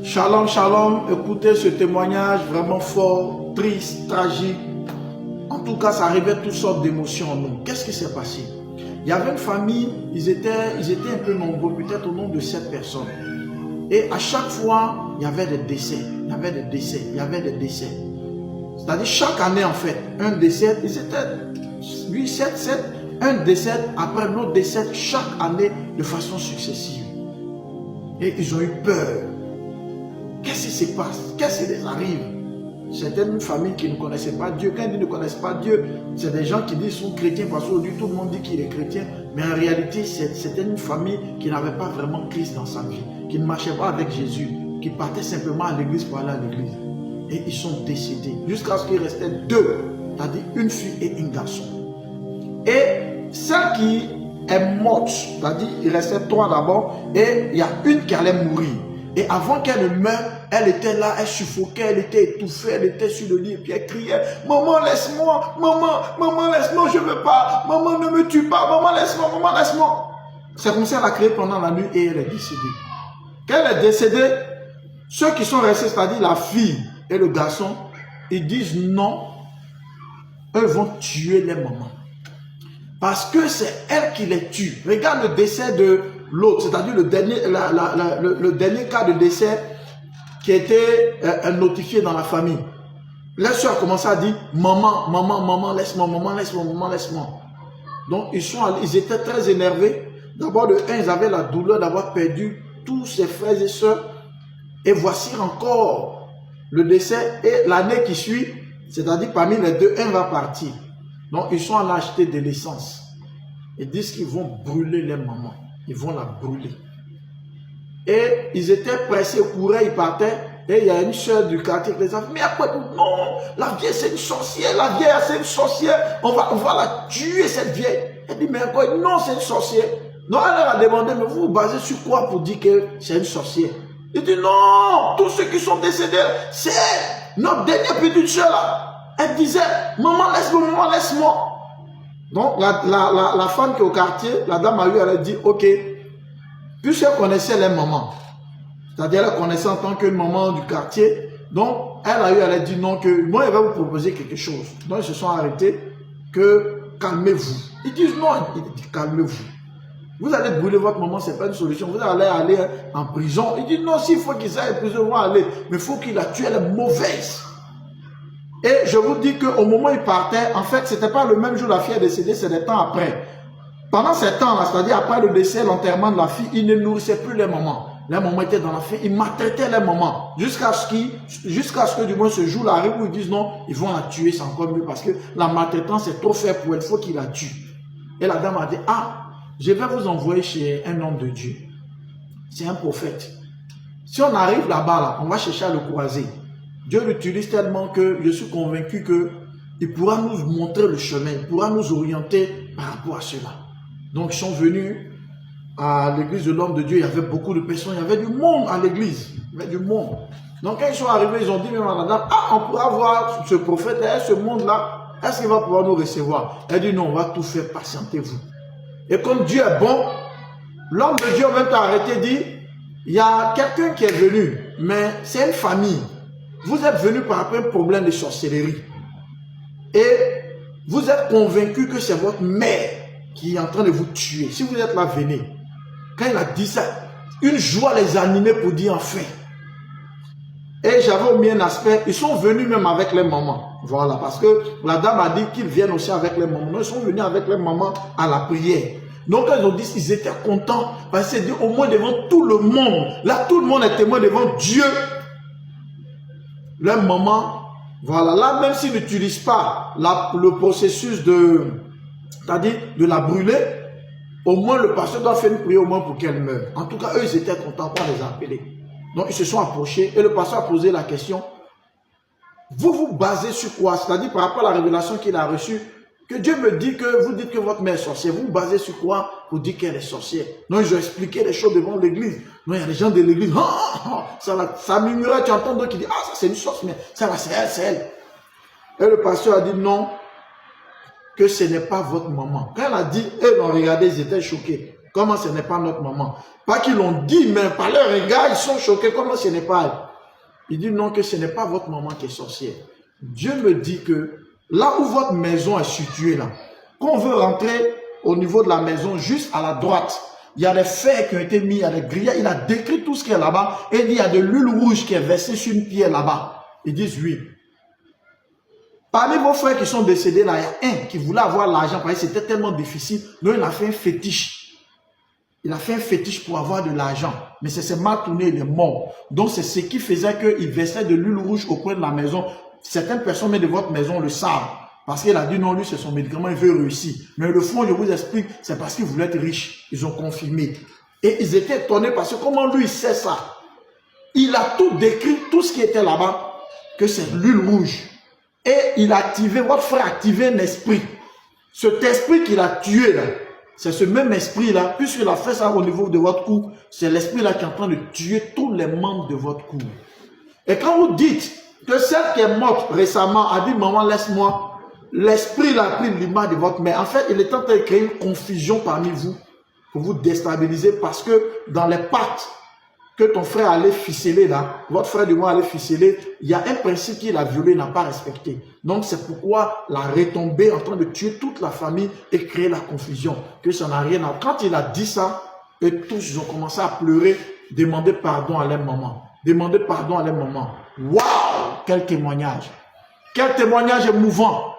Shalom, shalom. Écoutez ce témoignage vraiment fort, triste, tragique. En tout cas, ça révèle toutes sortes d'émotions en nous. Qu'est-ce qui s'est passé? Il y avait une famille, ils étaient un peu nombreux, peut-être au nombre de 7 personnes. Et à chaque fois, il y avait des décès. Il y avait des décès. Il y avait des décès. C'est-à-dire chaque année, en fait, un décès, ils étaient 8, 7, 7, un décès après l'autre décès chaque année de façon successive. Et ils ont eu peur. Qu'est-ce qui se passe? Qu'est-ce qui les arrive? C'était une famille qui ne connaissait pas Dieu. Quand ils ne connaissent pas Dieu, c'est des gens qui disent qu'ils sont chrétiens parce qu'aujourd'hui tout le monde dit qu'il est chrétien. Mais en réalité, c'était une famille qui n'avait pas vraiment Christ dans sa vie, qui ne marchait pas avec Jésus, qui partait simplement à l'église pour aller à l'église. Et ils sont décédés jusqu'à ce qu'il restait 2, c'est-à-dire une fille et un garçon. Et celle qui est morte, c'est-à-dire il restait 3 d'abord, et il y a une qui allait mourir. Et avant qu'elle ne meure, elle était là, elle suffoquait, elle était étouffée, elle était sur le lit et puis elle criait « Maman, laisse-moi, maman, laisse-moi, je ne veux pas, maman, ne me tue pas, maman, laisse-moi, maman, laisse-moi. » C'est comme ça qu'elle a crié pendant la nuit et elle est décédée. Quand elle est décédée, ceux qui sont restés, c'est-à-dire la fille et le garçon, ils disent non, eux vont tuer les mamans. Parce que c'est elle qui les tue. Regarde le décès de l'autre, c'est-à-dire le dernier cas de décès qui était notifié dans la famille. La soeur a commencé à dire maman, maman, maman, laisse-moi, maman, laisse-moi, maman, laisse-moi. Donc ils étaient très énervés. D'abord de un, ils avaient la douleur d'avoir perdu tous ses frères et sœurs. Et voici encore le décès et l'année qui suit, c'est-à-dire parmi les deux, un va partir. Donc ils sont allés acheter de l'essence. Ils disent qu'ils vont brûler les mamans. Ils vont la brûler. Et ils étaient pressés, couraient, ils partaient. Et il y a une soeur du quartier qui les a dit, mais après, non, la vieille c'est une sorcière, la vieille c'est une sorcière, on va la tuer cette vieille. Elle dit, mais quoi? Non, c'est une sorcière. Non, elle leur a demandé, mais vous vous basez sur quoi pour dire que c'est une sorcière? Il dit, non, tous ceux qui sont décédés, c'est notre dernière petite soeur là. Elle disait, maman laisse-moi, laisse-moi. Donc la femme qui est au quartier, la dame a eu, elle a dit, ok, puisqu'elle connaissait les mamans, c'est-à-dire elle connaissait en tant que maman du quartier, donc elle a dit non, que moi elle va vous proposer quelque chose. Donc ils se sont arrêtés, que calmez-vous. Ils disent non, il dit calmez-vous. Vous allez brûler votre maman, ce n'est pas une solution, vous allez aller en prison. Il dit non, s'il faut qu'ils aillent en prison, ils vont aller, mais il faut qu'il la tue, elle est mauvaise. Et je vous dis qu'au moment où il partait, en fait, ce n'était pas le même jour la fille est décédée, c'est des temps après. Pendant ces temps-là, c'est-à-dire après le décès, l'enterrement de la fille, il ne nourrissait plus les mamans. Les mamans étaient dans la faim, ils maltraitaient les mamans. Jusqu'à ce que du moins ce jour-là arrive où ils disent non, ils vont la tuer, c'est encore mieux parce que la maltraitance est trop faible pour elle, il faut qu'ils la tuent. Et la dame a dit, ah, je vais vous envoyer chez un homme de Dieu. C'est un prophète. Si on arrive là-bas, là, on va chercher à le croiser. Dieu l'utilise tellement que je suis convaincu qu'il pourra nous montrer le chemin, il pourra nous orienter par rapport à cela. Donc ils sont venus à l'église de l'homme de Dieu, il y avait beaucoup de personnes, il y avait du monde à l'église, il y avait du monde. Donc quand ils sont arrivés, ils ont dit même à la dame, ah, on pourra voir ce prophète, ce monde-là, est-ce qu'il va pouvoir nous recevoir? Elle dit non, on va tout faire, patientez-vous. Et comme Dieu est bon, l'homme de Dieu même t'a arrêté, dit, il y a quelqu'un qui est venu, mais c'est une famille. Vous êtes venu par rapport à un problème de sorcellerie. Et vous êtes convaincu que c'est votre mère qui est en train de vous tuer. Si vous êtes là, venez. Quand il a dit ça, une joie les animait pour dire enfin. Et j'avais omis un aspect, ils sont venus même avec les mamans. Voilà, parce que la dame a dit qu'ils viennent aussi avec les mamans. Ils sont venus avec les mamans à la prière. Donc quand ils ont dit qu'ils étaient contents, parce que c'est au moins devant tout le monde. Là, tout le monde est témoin devant Dieu. Les mamans, voilà, là, même s'ils n'utilisent pas le processus c'est-à-dire de la brûler, au moins le pasteur doit faire une prière au moins pour qu'elle meure. En tout cas, eux, ils étaient contents pour les appeler. Donc, ils se sont approchés et le pasteur a posé la question, vous vous basez sur quoi? C'est-à-dire par rapport à la révélation qu'il a reçue, que Dieu me dit que vous dites que votre mère est sorcière. Vous vous basez sur quoi pour dire qu'elle est sorcière? Non, ils ont expliqué les choses devant l'église. Non, il y a des gens de l'église, ça murmurait, tu entends d'autres qui disent, ah, ça c'est une sorcière, ça va, c'est elle, c'est elle. Et le pasteur a dit non, que ce n'est pas votre maman. Quand elle a dit, eux l'ont regardé, ils étaient choqués. Comment ce n'est pas notre maman? Pas qu'ils l'ont dit, mais par leur regard, ils sont choqués. Comment ce n'est pas elle? Il dit non, que ce n'est pas votre maman qui est sorcière. Dieu me dit que là où votre maison est située, là, quand on veut rentrer au niveau de la maison, juste à la droite, il y a des fers qui ont été mis, il y a des grillades, il a décrit tout ce qui est là-bas, et il dit il y a de l'huile rouge qui est versée sur une pierre là-bas. Ils disent oui. Parmi vos frères qui sont décédés là, il y a un qui voulait avoir l'argent, parce que c'était tellement difficile, donc il a fait un fétiche. Il a fait un fétiche pour avoir de l'argent, mais ça s'est mal tourné, il est mort. Donc c'est ce qui faisait qu'il versait de l'huile rouge au coin de la maison. Certaines personnes même de votre maison le savent, parce qu'il a dit non, lui c'est son médicament, il veut réussir. Mais le fond, je vous explique, c'est parce qu'il voulait être riche. Ils ont confirmé. Et ils étaient étonnés parce que comment lui il sait ça? Il a tout décrit, tout ce qui était là-bas, que c'est l'huile rouge. Et il a activé, votre frère a activé un esprit. Cet esprit qu'il a tué là, c'est ce même esprit-là, puisqu'il a fait ça au niveau de votre cou, c'est l'esprit-là qui est en train de tuer tous les membres de votre cou. Et quand vous dites que celle qui est morte récemment a dit « Maman, laisse-moi », l'esprit a pris l'image de votre mère. En fait, il est en train de créer une confusion parmi vous, pour vous déstabiliser, parce que dans les pactes que ton frère allait ficeler là, votre frère du moins allait ficeler, il y a un principe qu'il a violé, il n'a pas respecté. Donc c'est pourquoi la retombée en train de tuer toute la famille et créer la confusion, que ça n'a rien à voir. Quand il a dit ça, et tous ils ont commencé à pleurer, demander pardon à leur maman. Demander pardon à leur maman. Waouh! Quel témoignage! Quel témoignage émouvant!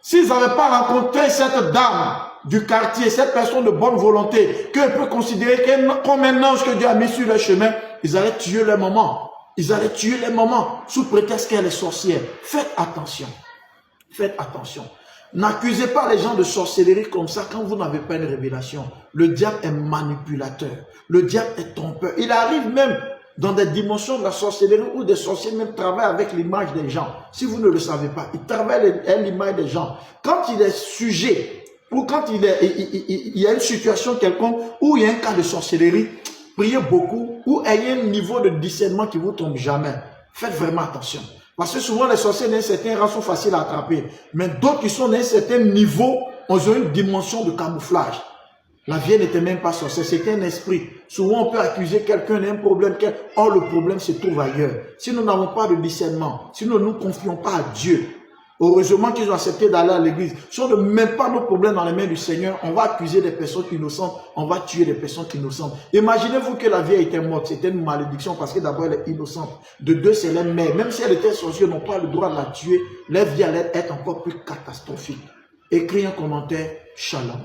S'ils n'avaient pas rencontré cette dame du quartier, cette personne de bonne volonté, qu'elle peut considérer comme un ange que Dieu a mis sur le chemin, ils allaient tuer leur maman. Ils allaient tuer les mamans sous prétexte qu'elle est sorcière. Faites attention. Faites attention. N'accusez pas les gens de sorcellerie comme ça quand vous n'avez pas une révélation. Le diable est manipulateur. Le diable est trompeur. Il arrive même dans des dimensions de la sorcellerie où des sorciers même travaillent avec l'image des gens. Si vous ne le savez pas, ils travaillent avec l'image des gens. Quand il est sujet, ou quand il y a une situation quelconque où il y a un cas de sorcellerie, priez beaucoup ou ayez un niveau de discernement qui ne vous tombe jamais. Faites vraiment attention. Parce que souvent les sorciers d'un certain rang sont faciles à attraper. Mais d'autres qui sont d'un certain niveau, ont une dimension de camouflage. La vieille n'était même pas sorcière, c'était un esprit. Souvent on peut accuser quelqu'un d'un problème. Or le problème se trouve ailleurs. Si nous n'avons pas de discernement, si nous ne nous confions pas à Dieu, heureusement qu'ils ont accepté d'aller à l'église. Si on ne met pas nos problèmes dans les mains du Seigneur, on va accuser des personnes innocentes, on va tuer des personnes innocentes. Imaginez-vous que la vieille était morte, c'était une malédiction parce que d'abord elle est innocente. De deux, c'est les mères. Même si elle était sorcière, n'ont pas le droit de la tuer, leur vie allait être encore plus catastrophique. Écris un commentaire, shalom.